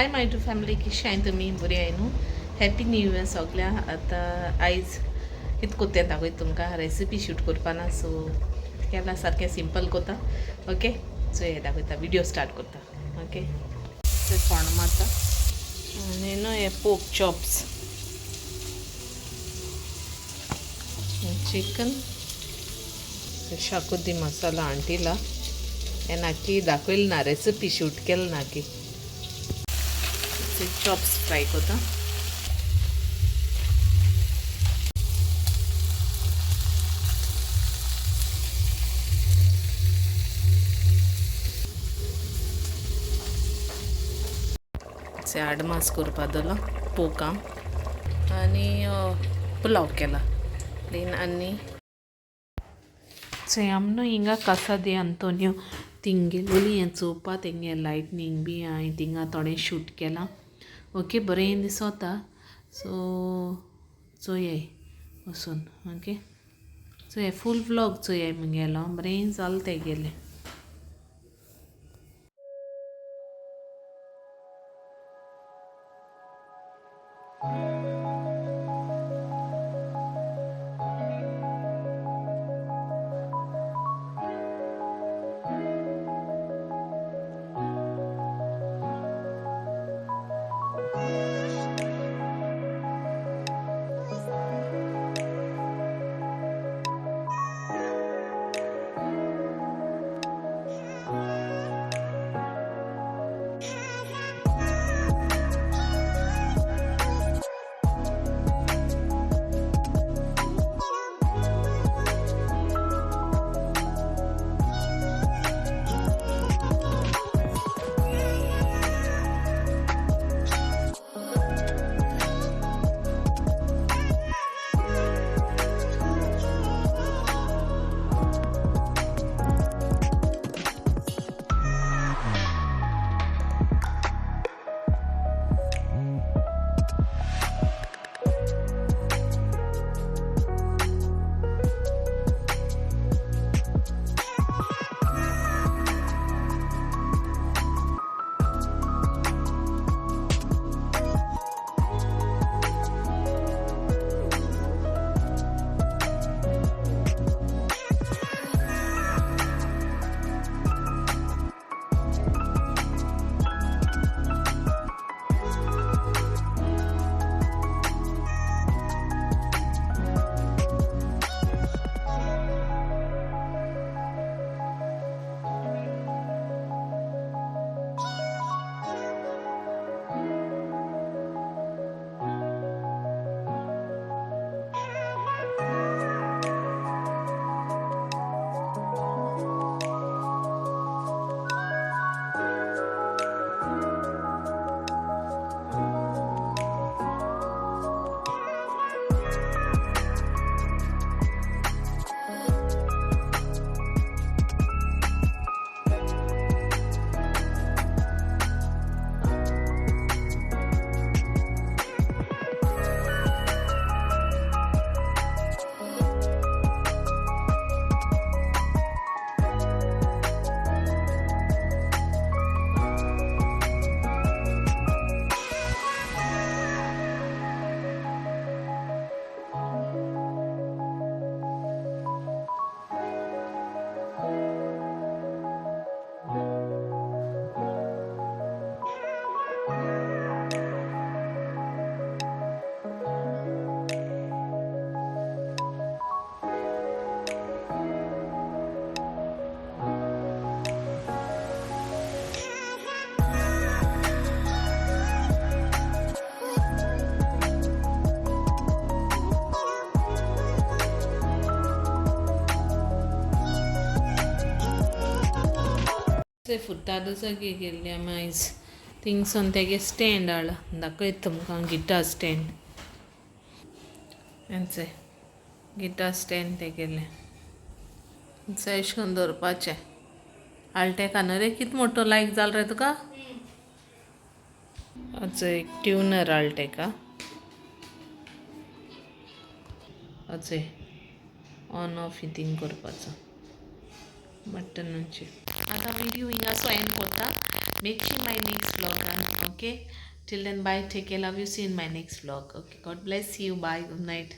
Hi my to family कशी आहे तुमी बरी आहे न्हू. हॅपी न्यू इयर सगल्या. आतां आयज कितें कोत्तें दाखयता तुमकां रेसिपी शूट करपाना सो केला सारकें सिंपल कोता. ओके सो हे दाखयता व्हिडिओ स्टार्ट करता. ओके ते फोंड मारता आनी न्हू हे पोक चॉप्स चिकन शाकोती मसाला आंटिला हे नाकी दाखयला ना रेसिपी शूट केला नाकी चॉप्स फ्राय कोता. आडमास करपा दलो पोकां आनी पुलाव केला प्लेन आनी आमनो हिंगा कासा दे अंतोनियो तिंगेलोली हें चोवपा तेंगे लायटनींग बी हांवें थिंगा थोडें शूट केलां. ओके बरें दिसोता सो चोयाय वचून. ओके सो हे फूल व्लॉग चोयाय मुगेलो बरें जालें तेगेलें. फुट्टादो जागे गेल्ले आमी आयज थिंगसून तेगे स्टँड हाडला दाखयता तुमकां गिटार स्टँड. हेंचें गिटार स्टँड तेगेलें अशें करून दवरपाचें. आल्टेका न्हू रे कित मोटो लायक जालो रे तुका. एक ट्युनर आल्टेका ऑन ऑफ हितींग करपाचो बटनाचेर. आतां व्हिडिओ हिंगासो एंड कोत्ता. making my next vlog. Okay, till then, bye, take care, love you, see you in my next vlog. Okay, God bless you, bye, good night.